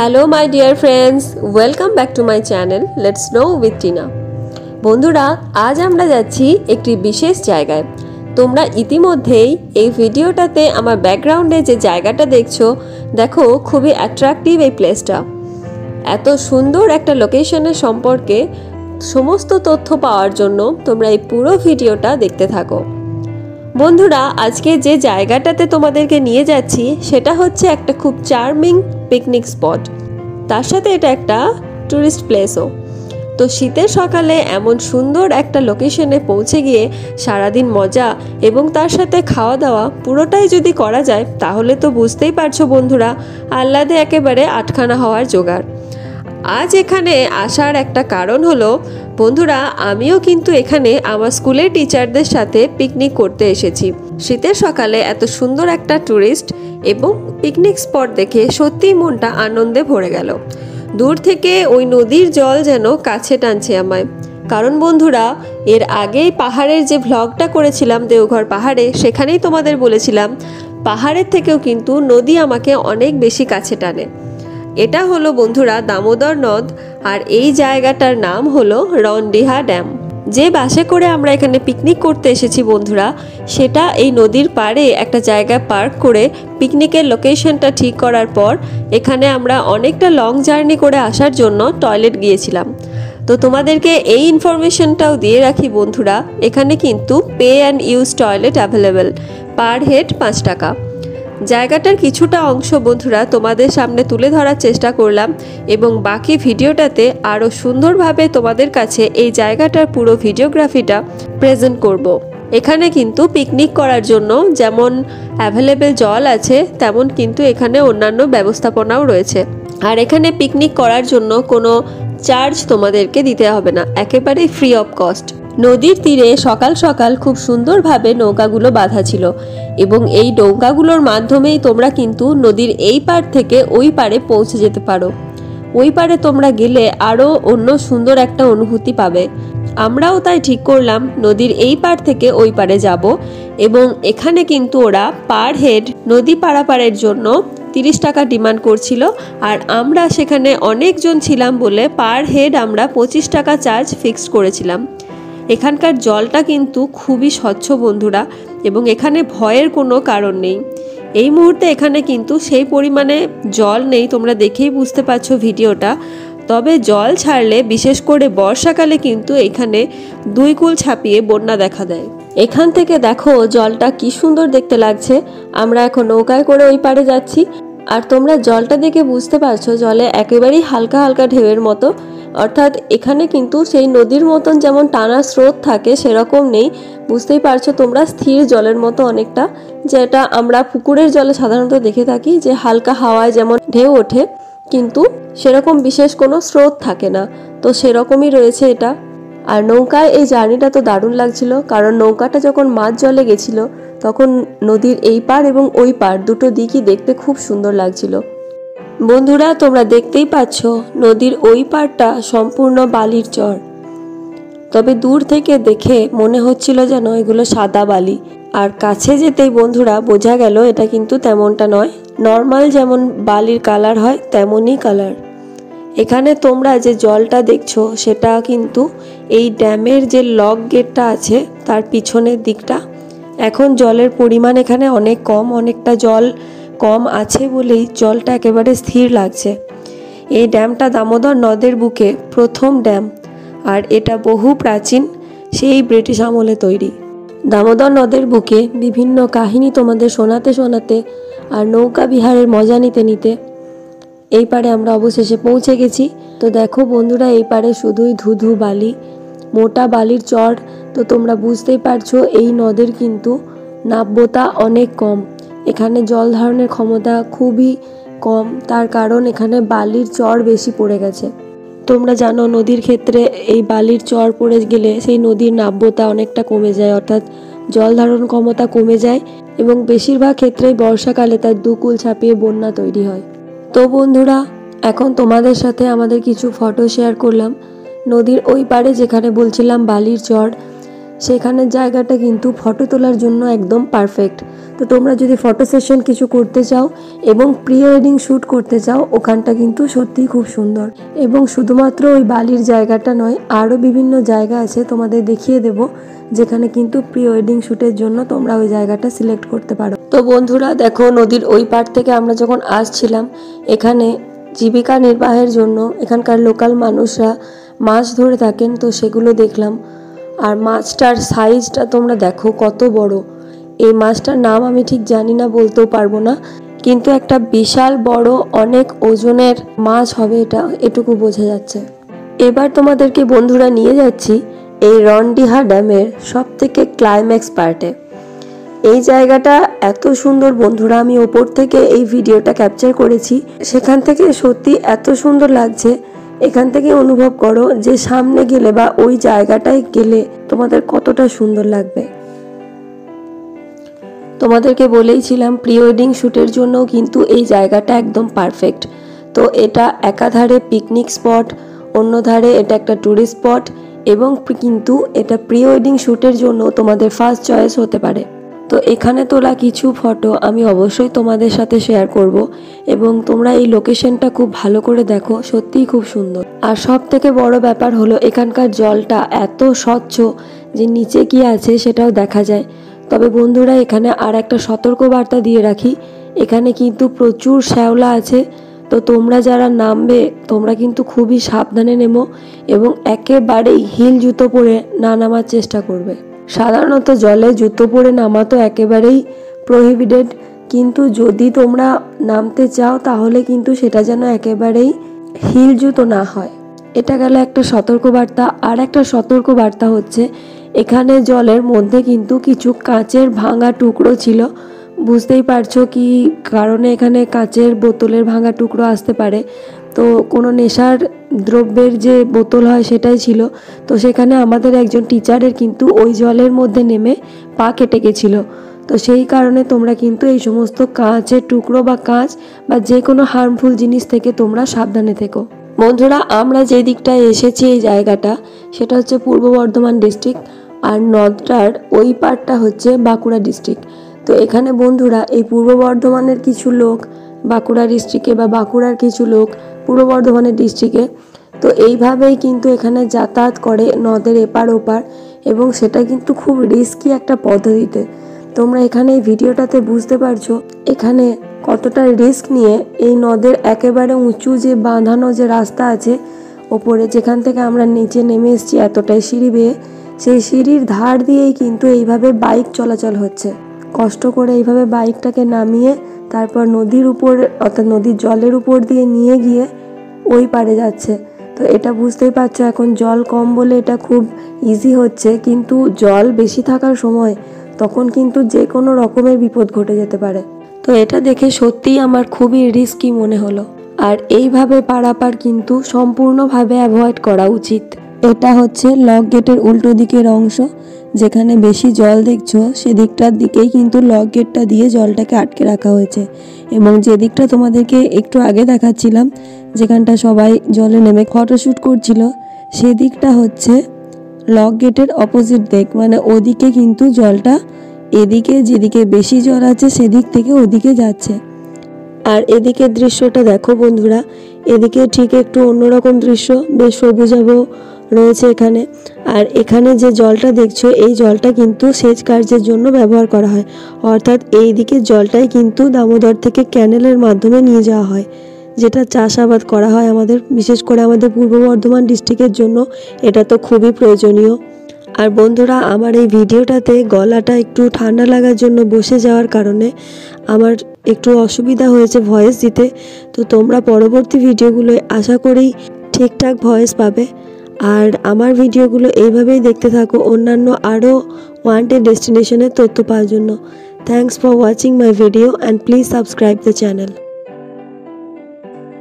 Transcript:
Hello my dear friends, welcome back to my channel let's know with Tina. বন্ধুরা, আজ আমরা যাচ্ছি একটি বিশেষ জায়গায়। তোমরা ইতিমধ্যেই এই ভিডিওটাতে আমার ব্যাকগ্রাউন্ডে যে জায়গাটা দেখো খুবই অ্যাট্রাকটিভ এই প্লেসটা। এত সুন্দর একটা লোকেশনের সম্পর্কে সমস্ত তথ্য পাওয়ার জন্য তোমরা এই পুরো ভিডিওটা দেখতে থাকো। বন্ধুরা, আজকে যে জায়গাটাতে তোমাদেরকে নিয়ে যাচ্ছি সেটা হচ্ছে একটা খুব চার্মিং পিকনিক স্পট, তার সাথে এটা একটা ট্যুরিস্ট প্লেসও। তো শীতের সকালে এমন সুন্দর একটা লোকেশনে পৌঁছে গিয়ে সারাদিন মজা এবং তার সাথে খাওয়া দাওয়া পুরোটাই যদি করা যায় তাহলে তো বুঝতেই পারছো বন্ধুরা, আহ্লাদে একেবারে আটখানা হওয়ার জোগাড়। আজ এখানে আসার একটা কারণ হলো বন্ধুরা, আমিও কিন্তু এখানে আমার স্কুলের টিচারদের সাথে পিকনিক করতে এসেছি। শীতের সকালে এত সুন্দর একটা ট্যুরিস্ট এবং পিকনিক স্পট দেখে সত্যিই মনটা আনন্দে ভরে গেল। দূর থেকে ওই নদীর জল যেন কাছে টানছে আমায়। কারণ বন্ধুরা, এর আগেই পাহাড়ের যে ভ্লগটা করেছিলাম দেওঘর পাহাড়ে, সেখানেই তোমাদের বলেছিলাম পাহাড়ের থেকেও কিন্তু নদী আমাকে অনেক বেশি কাছে টানে। এটা হলো বন্ধুরা দামোদর নদ, আর এই জায়গাটার নাম হলো রনডিহা ড্যাম। যে বাসে করে আমরা এখানে পিকনিক করতে এসেছি বন্ধুরা, সেটা এই নদীর পাড়ে একটা জায়গায় পার্ক করে পিকনিকের লোকেশনটা ঠিক করার পর এখানে আমরা অনেকটা লং জার্নি করে আসার জন্য টয়লেট গিয়েছিলাম। তো তোমাদেরকে এই ইনফরমেশনটাও দিয়ে রাখি বন্ধুরা, এখানে কিন্তু pay and use toilet available, per head 5 টাকা। জায়গাটার কিছুটা অংশ বন্ধুরা তোমাদের সামনে তুলে ধরার চেষ্টা করলাম এবং বাকি ভিডিওটাতে আরও সুন্দরভাবে তোমাদের কাছে এই জায়গাটার পুরো ভিডিওগ্রাফিটা প্রেজেন্ট করব। এখানে কিন্তু পিকনিক করার জন্য যেমন অ্যাভেলেবেল জল আছে, তেমন কিন্তু এখানে অন্যান্য ব্যবস্থাপনাও রয়েছে। আর এখানে পিকনিক করার জন্য কোনো চার্জ তোমাদেরকে দিতে হবে না, একেবারেই ফ্রি অফ কস্ট। নদীর তীরে সকাল সকাল খুব সুন্দরভাবে নৌকাগুলো বাঁধা ছিল এবং এই নৌকাগুলোর মাধ্যমেই তোমরা কিন্তু নদীর এই পার থেকে ওই পারে পৌঁছে যেতে পারো। ওই পারে তোমরা গেলে আরও অন্য সুন্দর একটা অনুভূতি পাবে। আমরাও তাই ঠিক করলাম নদীর এই পার থেকে ওই পারে যাব এবং এখানে কিন্তু ওরা পার হেড নদী পারাপারের জন্য 30 টাকা ডিমান্ড করছিল, আর আমরা সেখানে অনেকজন ছিলাম বলে পার হেড আমরা 25 টাকা চার্জ ফিক্সড করেছিলাম। এখানকার জলটা কিন্তু খুবই স্বচ্ছ বন্ধুরা, এবং এখানে ভয়ের কোনো কারণ নেই। এই মুহূর্তে এখানে কিন্তু সেই পরিমাণে জল নেই, তোমরা দেখেই বুঝতে পারছো ভিডিওটা। তবে জল ছাড়লে বিশেষ করে বর্ষাকালে কিন্তু এখানে 2 কূল ছাপিয়ে বন্যা দেখা দেয়। এখান থেকে দেখো জলটা কি সুন্দর দেখতে লাগছে। আমরা এখন নৌকায় করে ওই পারে যাচ্ছি, আর তোমরা জলটা দেখে বুঝতে পারছো জলে একেবারেই হালকা হালকা ঢেউয়ের মতো। অর্থাৎ এখানে কিন্তু সেই নদীর মতন যেমন টানা স্রোত থাকে সেরকম নেই, বুঝতেই পারছো তোমরা, স্থির জলের মতো অনেকটা, যেটা আমরা পুকুরের জলে সাধারণত দেখে থাকি যে হালকা হাওয়ায় যেমন ঢেউ ওঠে, কিন্তু সেরকম বিশেষ কোনো স্রোত থাকে না। তো সেরকমই রয়েছে এটা। আর নৌকায় এই জার্নিটা তো দারুণ লাগছিল, কারণ নৌকাটা যখন মাঝ জলে গেছিল তখন নদীর এই পার এবং ওই পার দুটো দিকই দেখতে খুব সুন্দর লাগছিল। বন্ধুরা, তোমরা দেখতেই পাচ্ছ নদীর ওই পাড়টা সম্পূর্ণ বালির চর। তবে দূর থেকে দেখে মনে হচ্ছিল যেন এগুলো সাদা বালি, আর কাছে যেতেই বন্ধুরা বোঝা গেল এটা কিন্তু তেমনটা নয়। নর্মাল যেমন বালির কালার হয় তেমনই কালার। এখানে তোমরা যে জলটা দেখছো সেটা কিন্তু এই ড্যামের যে লক গেটটা আছে তার পিছনের দিকটা। এখন জলের পরিমাণ এখানে অনেক কম, অনেকটা জল কম আছে বলেই জলটা একেবারে স্থির লাগছে। এই ড্যামটা দামোদর নদের বুকে প্রথম ড্যাম, আর এটা বহু প্রাচীন, সেই ব্রিটিশ আমলে তৈরি। দামোদর নদের বুকে বিভিন্ন কাহিনী তোমাদের শোনাতে শোনাতে আর নৌকা বিহারের মজা নিতে নিতে এই পারে আমরা অবশেষে পৌঁছে গেছি। তো দেখো বন্ধুরা, এই পারে শুধুই ধুধু বালি, মোটা বালির চর। তো তোমরা বুঝতেই পারছো এই নদের কিন্তু নাব্যতা অনেক কম, এখানে জল ধারণের ক্ষমতা খুবই কম, তার কারণ এখানে বালির চর বেশি পড়ে গেছে। তোমরা জানো নদীর ক্ষেত্রে এই বালির চর পড়ে গেলে সেই নদীর নাব্যতা অনেকটা কমে যায়, অর্থাৎ জল ধারণ ক্ষমতা কমে যায় এবং বেশিরভাগ ক্ষেত্রেই বর্ষাকালে তার 2 কূল ছাপিয়ে বন্যা তৈরি হয়। তো বন্ধুরা, এখন তোমাদের সাথে আমাদের কিছু ফটো শেয়ার করলাম নদীর ওই পারে, যেখানে বলছিলাম বালির চর। সেখানের জায়গাটা কিন্তু ফটো তোলার জন্য একদম পারফেক্ট। তো তোমরা যদি ফটো সেশন কিছু করতে চাও এবং প্রি ওয়েডিং শ্যুট করতে চাও, ওখানটা কিন্তু সত্যিই খুব সুন্দর। এবং শুধুমাত্র ওই বালির জায়গাটা নয়, আরও বিভিন্ন জায়গা আছে, তোমাদের দেখিয়ে দেব, যেখানে কিন্তু প্রি ওয়েডিং শ্যুটের জন্য তোমরা ওই জায়গাটা সিলেক্ট করতে পারো। তো বন্ধুরা দেখো, নদীর ওই পার থেকে আমরা যখন আসছিলাম, এখানে জীবিকা নির্বাহের জন্য এখানকার লোকাল মানুষরা মাছ ধরে থাকেন, তো সেগুলো দেখলাম। আর মাছটার সাইজটা তোমরা দেখো কত বড়। এই মাছটার নাম আমি ঠিক জানি না, বলতেও পারবো না, কিন্তু একটা বিশাল বড় অনেক ওজনের মাছ হবে, এটুকু বোঝা যাচ্ছে। এবার তোমাদেরকে বন্ধুরা নিয়ে যাচ্ছি এই রন্ডিহা ড্যামের সবথেকে ক্লাইম্যাক্স পার্টে। এই জায়গাটা এত সুন্দর বন্ধুরা, আমি ওপর থেকে এই ভিডিওটা ক্যাপচার করেছি, সেখান থেকে সত্যি এত সুন্দর লাগছে। এখান থেকে অনুভব করো যে সামনে গেলে বা ওই জায়গাটায় গেলে তোমাদের কতটা সুন্দর লাগবে। তোমাদেরকে বলেইছিলাম প্রি ওয়েডিং শ্যুটের জন্যও কিন্তু এই জায়গাটা একদম পারফেক্ট। তো এটা একাধারে পিকনিক স্পট, অন্য ধারে এটা একটা ট্যুরিস্ট স্পট, এবং কিন্তু এটা প্রি ওয়েডিং শ্যুটের জন্য তোমাদের ফার্স্ট চয়েস হতে পারে। তো এখানে তোলা কিছু ফটো আমি অবশ্যই তোমাদের সাথে শেয়ার করব, এবং তোমরা এই লোকেশনটা খুব ভালো করে দেখো, সত্যিই খুব সুন্দর। আর সব থেকে বড় ব্যাপার হলো এখানকার জলটা এত স্বচ্ছ যে নিচে কি আছে সেটাও দেখা যায়। তবে বন্ধুরা এখানে আর একটা সতর্কবার্তা দিয়ে রাখি, এখানে কিন্তু প্রচুর শ্যাওলা আছে। তো তোমরা যারা নামবে তোমরা কিন্তু খুবই সাবধানে নেমো, এবং একেবারেই হিল জুতো পরে না নামার চেষ্টা করবে। সাধারণত জলে জুতো পরে নামা তো একেবারেই প্রহিবিটেড, কিন্তু যদি তোমরা নামতে চাও তাহলে কিন্তু সেটা যেন একেবারেই হিল জুতো না হয়। এটা গেল একটা সতর্কবার্তা। আর একটা সতর্কবার্তা হচ্ছে, এখানে জলের মধ্যে কিন্তু কিছু কাঁচের ভাঙা টুকরো ছিল। বুঝতেই পারছো কি কারণে এখানে কাঁচের বোতলের ভাঙা টুকরো আসতে পারে। তো কোনো নেশার দ্রব্যের যে বোতল হয় সেটাই ছিল। তো সেখানে আমাদের একজন টিচারের কিন্তু ওই জলের মধ্যে নেমে পা কেটে গেছিলো। তো সেই কারণে তোমরা কিন্তু এই সমস্ত কাঁচের টুকরো বা কাঁচ বা যে কোনো হার্মফুল জিনিস থেকে তোমরা সাবধানে থেকো। বন্ধুরা আমরা যে দিকটায় এসেছি এই জায়গাটা, সেটা হচ্ছে পূর্ব বর্ধমান ডিস্ট্রিক্ট, আর নদটার ওই পারটা হচ্ছে বাঁকুড়া ডিস্ট্রিক্ট। তো এখানে বন্ধুরা এই পূর্ব বর্ধমানের কিছু লোক বাঁকুড়া ডিস্ট্রিক্টে, বা বাঁকুড়ার কিছু লোক পূর্ব বর্ধমানের ডিস্ট্রিক্টে, তো এইভাবেই কিন্তু এখানে যাতায়াত করে নদের এপার ওপার, এবং সেটা কিন্তু খুব রিস্কি একটা পদ্ধতিতে। তোমরা এখানে এই ভিডিওটাতে বুঝতে পারছো এখানে কতটা রিস্ক নিয়ে এই নদের একেবারে উঁচু যে বাঁধানো যে রাস্তা আছে ওপরে, যেখান থেকে আমরা নিচে নেমে এসেছি এতটাই সিঁড়ি বেয়ে, সেই সিঁড়ির ধার দিয়েই কিন্তু এইভাবে বাইক চলাচল হচ্ছে। কষ্ট করে এইভাবে বাইকটাকে নামিয়ে তারপর নদীর উপর অর্থাৎ নদীর জলের উপর দিয়ে নিয়ে গিয়ে ওই পারে যাচ্ছে। তো এটা বুঝতেই পারছো এখন জল কম বলে এটা খুব ইজি হচ্ছে, কিন্তু জল বেশি থাকার সময় তখন কিন্তু যে কোনো রকমের বিপদ ঘটে যেতে পারে। তো এটা দেখে সত্যিই আমার খুবই রিস্কি মনে হলো। আর এইভাবে পারাপার কিন্তু সম্পূর্ণভাবে অ্যাভয়েড করা উচিত। এটা হচ্ছে লক গেটের উল্টো দিকের অংশ, যেখানে বেশি জল দেখছো সেদিকটার দিকেই কিন্তু লক গেটটা দিয়ে জলটাকে আটকে রাখা হয়েছে। এবং যে দিকটা তোমাদেরকে একটু আগে দেখাচ্ছিলাম, যেখানটা সবাই জলে নেমে ফটোশ্যুট করছিল, সেদিকটা হচ্ছে লক গেটের অপোজিট দিক, মানে ওদিকে কিন্তু জলটা এদিকে যেদিকে বেশি জল আছে সেদিক থেকে ওদিকে যাচ্ছে। আর এদিকের দৃশ্যটা দেখো বন্ধুরা, এদিকে ঠিক একটু অন্যরকম দৃশ্য, বেশ সবুজাভ রয়েছে এখানে। আর এখানে যে জলটা দেখছো এই জলটা কিন্তু সেচ কার্যের জন্য ব্যবহার করা হয়, অর্থাৎ এই দিকের জলটাই কিন্তু দামোদর থেকে ক্যানেলের মাধ্যমে নিয়ে যাওয়া হয়, যেটা চাষাবাদ করা হয় আমাদের, বিশেষ করে আমাদের পূর্ব বর্ধমান ডিস্ট্রিক্টের জন্য এটা তো খুবই প্রয়োজনীয়। আর বন্ধুরা আমার এই ভিডিওটাতে গলাটা একটু ঠান্ডা লাগার জন্য বসে যাওয়ার কারণে আমার একটু অসুবিধা হয়েছে ভয়েস দিতে। তো তোমরা পরবর্তী ভিডিওগুলোয় আশা করি ঠিকঠাক ভয়েস পাবে। আর আমার ভিডিওগুলো এইভাবেই দেখতে থাকো অন্যান্য আরও ওয়ান্টেড ডেস্টিনেশনের তথ্য পাওয়ার জন্য। Thanks for watching my video and please subscribe the channel.